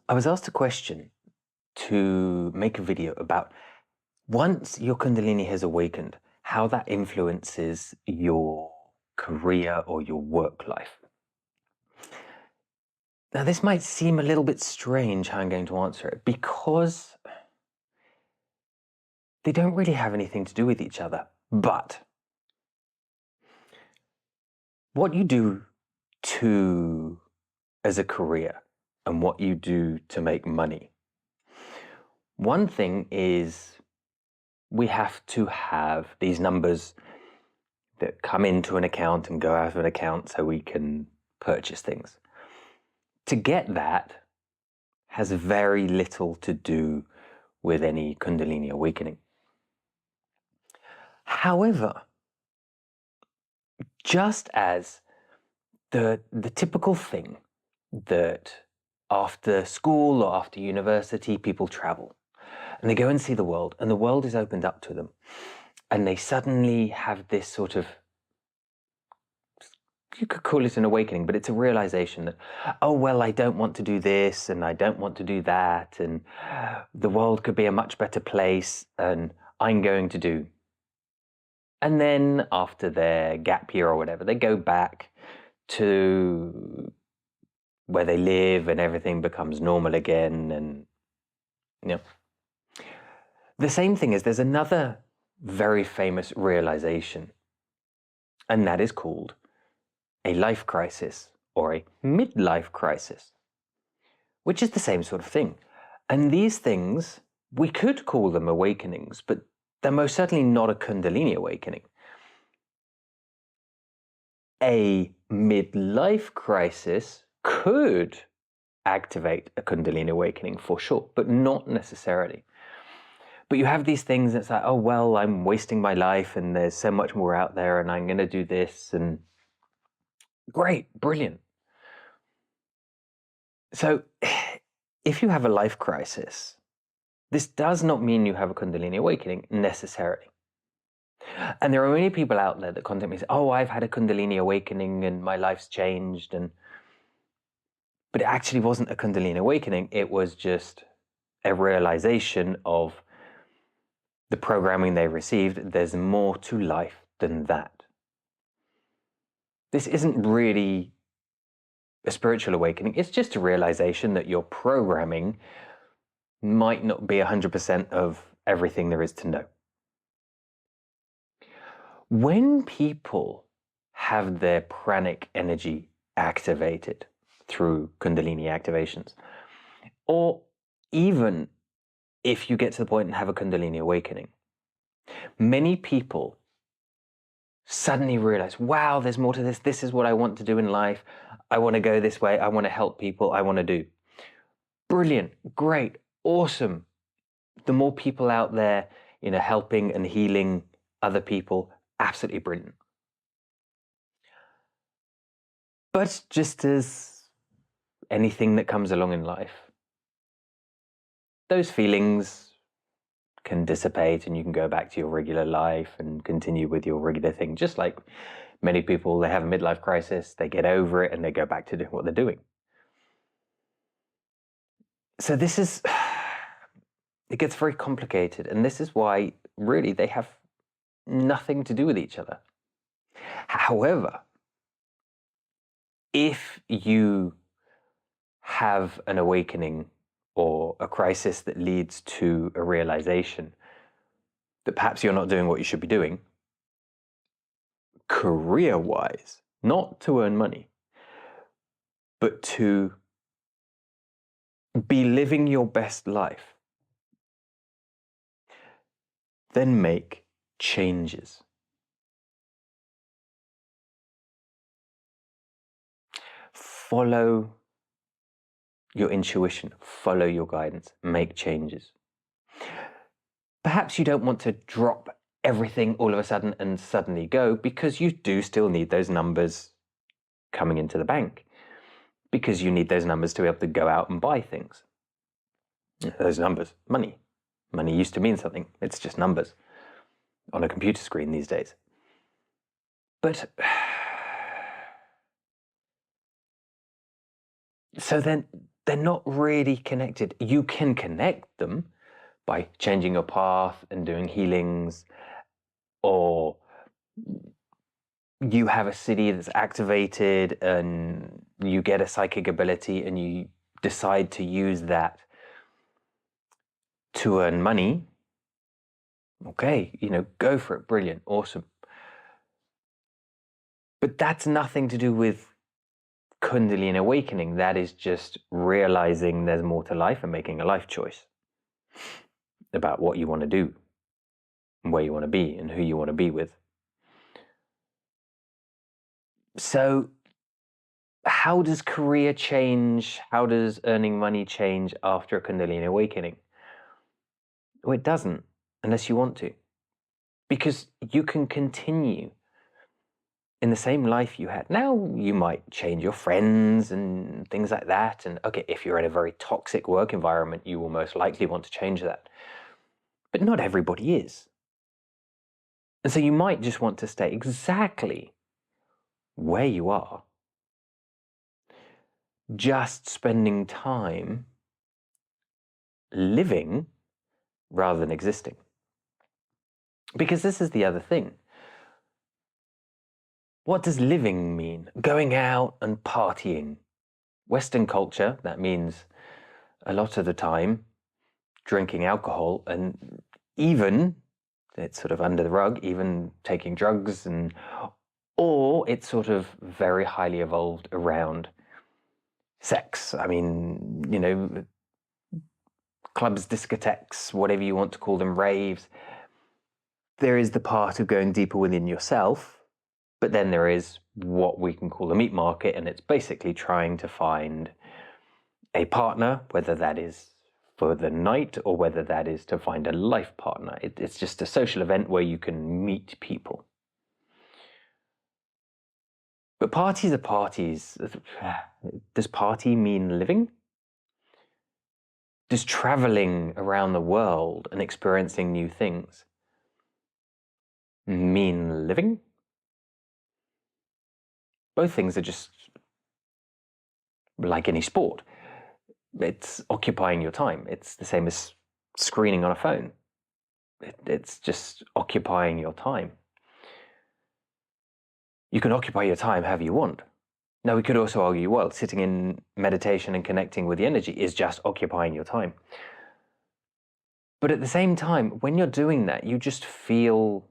I was asked a question to make a video about once your Kundalini has awakened, how that influences your career or your work life. Now, this might seem a little bit strange how I'm going to answer it because they don't really have anything to do with each other. But what you do as a career and what you do to make money. One thing is we have to have these numbers that come into an account and go out of an account so we can purchase things. To get that has very little to do with any Kundalini awakening. However, just as the typical thing that after school or after university people travel and they go and see the world and the world is opened up to them and they suddenly have this sort of, you could call it an awakening, but it's a realization that, oh, well, I don't want to do this and I don't want to do that and the world could be a much better place and I'm going to do. And then after their gap year or whatever, they go back to where they live and everything becomes normal again. And the same thing is there's another very famous realization, and that is called a life crisis or a midlife crisis, which is the same sort of thing. And these things, we could call them awakenings, but they're most certainly not a Kundalini awakening. A midlife crisis could activate a Kundalini awakening for sure, but not necessarily. But you have these things that's like, oh, well, I'm wasting my life and there's so much more out there and I'm going to do this and great, brilliant. So if you have a life crisis, this does not mean you have a Kundalini awakening necessarily. And there are many people out there that contact me and say, oh, I've had a Kundalini awakening and my life's changed. But it actually wasn't a Kundalini awakening. It was just a realization of the programming they received. There's more to life than that. This isn't really a spiritual awakening. It's just a realization that your programming might not be 100% of everything there is to know. When people have their pranic energy activated through Kundalini activations, or even if you get to the point and have a Kundalini awakening, many people suddenly realize, wow, there's more to this. This is what I want to do in life. I want to go this way. I want to help people. I want to do. Brilliant, great, awesome. The more people out there, helping and healing other people, absolutely brilliant. But just as anything that comes along in life, those feelings can dissipate and you can go back to your regular life and continue with your regular thing. Just like many people, they have a midlife crisis, they get over it and they go back to doing what they're doing. So it gets very complicated, and this is why really they have nothing to do with each other. However, if you have an awakening or a crisis that leads to a realization that perhaps you're not doing what you should be doing, career-wise, not to earn money, but to be living your best life, then make changes. Follow your intuition, follow your guidance, make changes. Perhaps you don't want to drop everything all of a sudden and suddenly go, because you do still need those numbers coming into the bank, because you need those numbers to be able to go out and buy things. Those numbers, money. Money used to mean something. It's just numbers on a computer screen these days. But so then they're not really connected. You can connect them by changing your path and doing healings, or you have a city that's activated and you get a psychic ability and you decide to use that to earn money. Okay, go for it. Brilliant. Awesome. But that's nothing to do with Kundalini awakening. That is just realizing there's more to life and making a life choice about what you want to do, and where you want to be, and who you want to be with. So how does career change? How does earning money change after a Kundalini awakening? Well, it doesn't, unless you want to. Because you can continue in the same life you had. Now, you might change your friends and things like that. And okay, if you're in a very toxic work environment, you will most likely want to change that. But not everybody is. And so you might just want to stay exactly where you are, just spending time living rather than existing. Because this is the other thing. What does living mean? Going out and partying. Western culture, that means a lot of the time drinking alcohol, and even, it's sort of under the rug, even taking drugs, or it's sort of very highly evolved around sex. I mean, clubs, discotheques, whatever you want to call them, raves. There is the part of going deeper within yourself, but then there is what we can call the meat market, and it's basically trying to find a partner, whether that is for the night or whether that is to find a life partner. It's just a social event where you can meet people. But parties are parties. Does party mean living? Does traveling around the world and experiencing new things mean living? Both things are just like any sport. It's occupying your time. It's the same as screening on a phone. It's just occupying your time. You can occupy your time however you want. Now, we could also argue, well, sitting in meditation and connecting with the energy is just occupying your time. But at the same time, when you're doing that, you just feel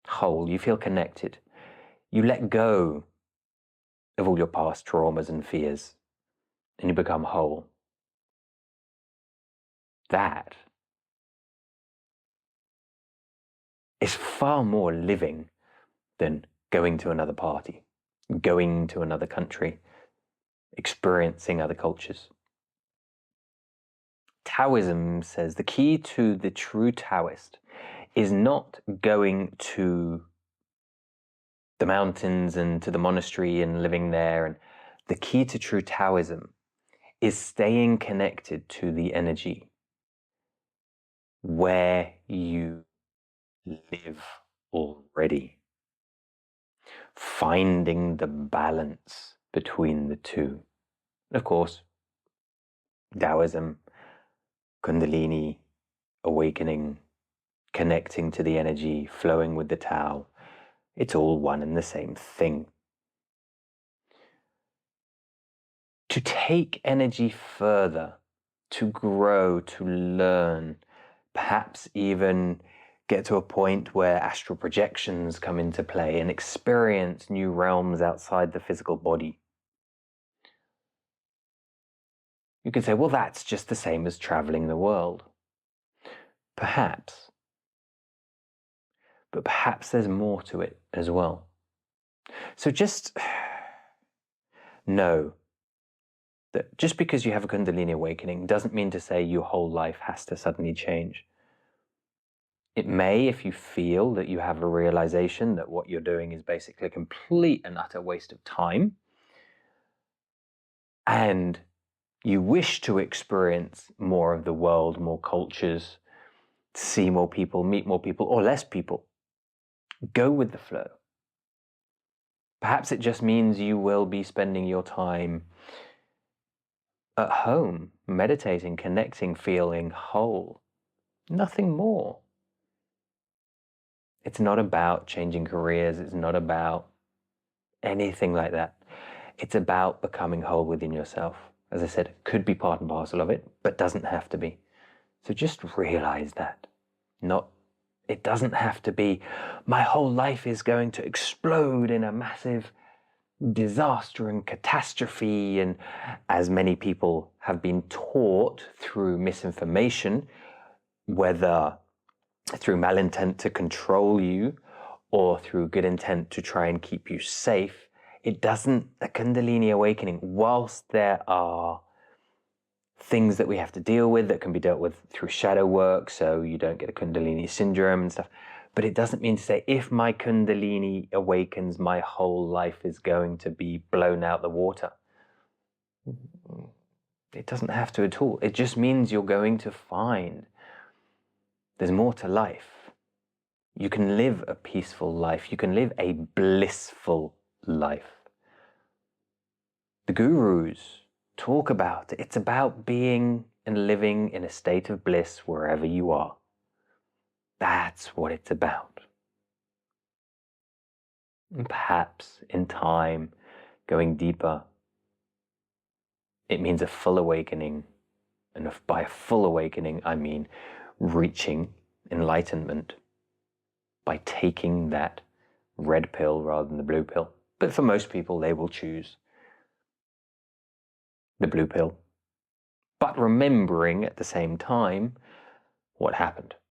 whole, you feel connected. You let go of all your past traumas and fears, and you become whole. That is far more living than going to another party, going to another country, experiencing other cultures. Taoism says the key to the true Taoist is not going to the mountains and to the monastery and living there. And the key to true Taoism is staying connected to the energy where you live already. Finding the balance between the two. Of course, Taoism, Kundalini, awakening, connecting to the energy, flowing with the Tao, it's all one and the same thing. To take energy further, to grow, to learn, perhaps even get to a point where astral projections come into play and experience new realms outside the physical body. You could say, well, that's just the same as traveling the world. Perhaps. But perhaps there's more to it as well. So just know that just because you have a Kundalini awakening doesn't mean to say your whole life has to suddenly change. It may, if you feel that you have a realization that what you're doing is basically a complete and utter waste of time, and you wish to experience more of the world, more cultures, see more people, meet more people, or less people, go with the flow. Perhaps it just means you will be spending your time at home, meditating, connecting, feeling whole. Nothing more. It's not about changing careers. It's not about anything like that. It's about becoming whole within yourself. As I said, it could be part and parcel of it, but doesn't have to be. So just realize that. It doesn't have to be, my whole life is going to explode in a massive disaster and catastrophe. And as many people have been taught through misinformation, whether through malintent to control you or through good intent to try and keep you safe, a Kundalini awakening, whilst there are things that we have to deal with that can be dealt with through shadow work so you don't get a Kundalini syndrome and stuff, but it doesn't mean to say if my Kundalini awakens, my whole life is going to be blown out the water. It doesn't have to at all. It just means you're going to find there's more to life. You can live a peaceful life. You can live a blissful life. The gurus talk about it. It's about being and living in a state of bliss wherever you are. That's what it's about. And perhaps in time, going deeper, it means a full awakening. And by a full awakening, I mean reaching enlightenment by taking that red pill rather than the blue pill. But for most people, they will choose the blue pill. But remembering at the same time what happened.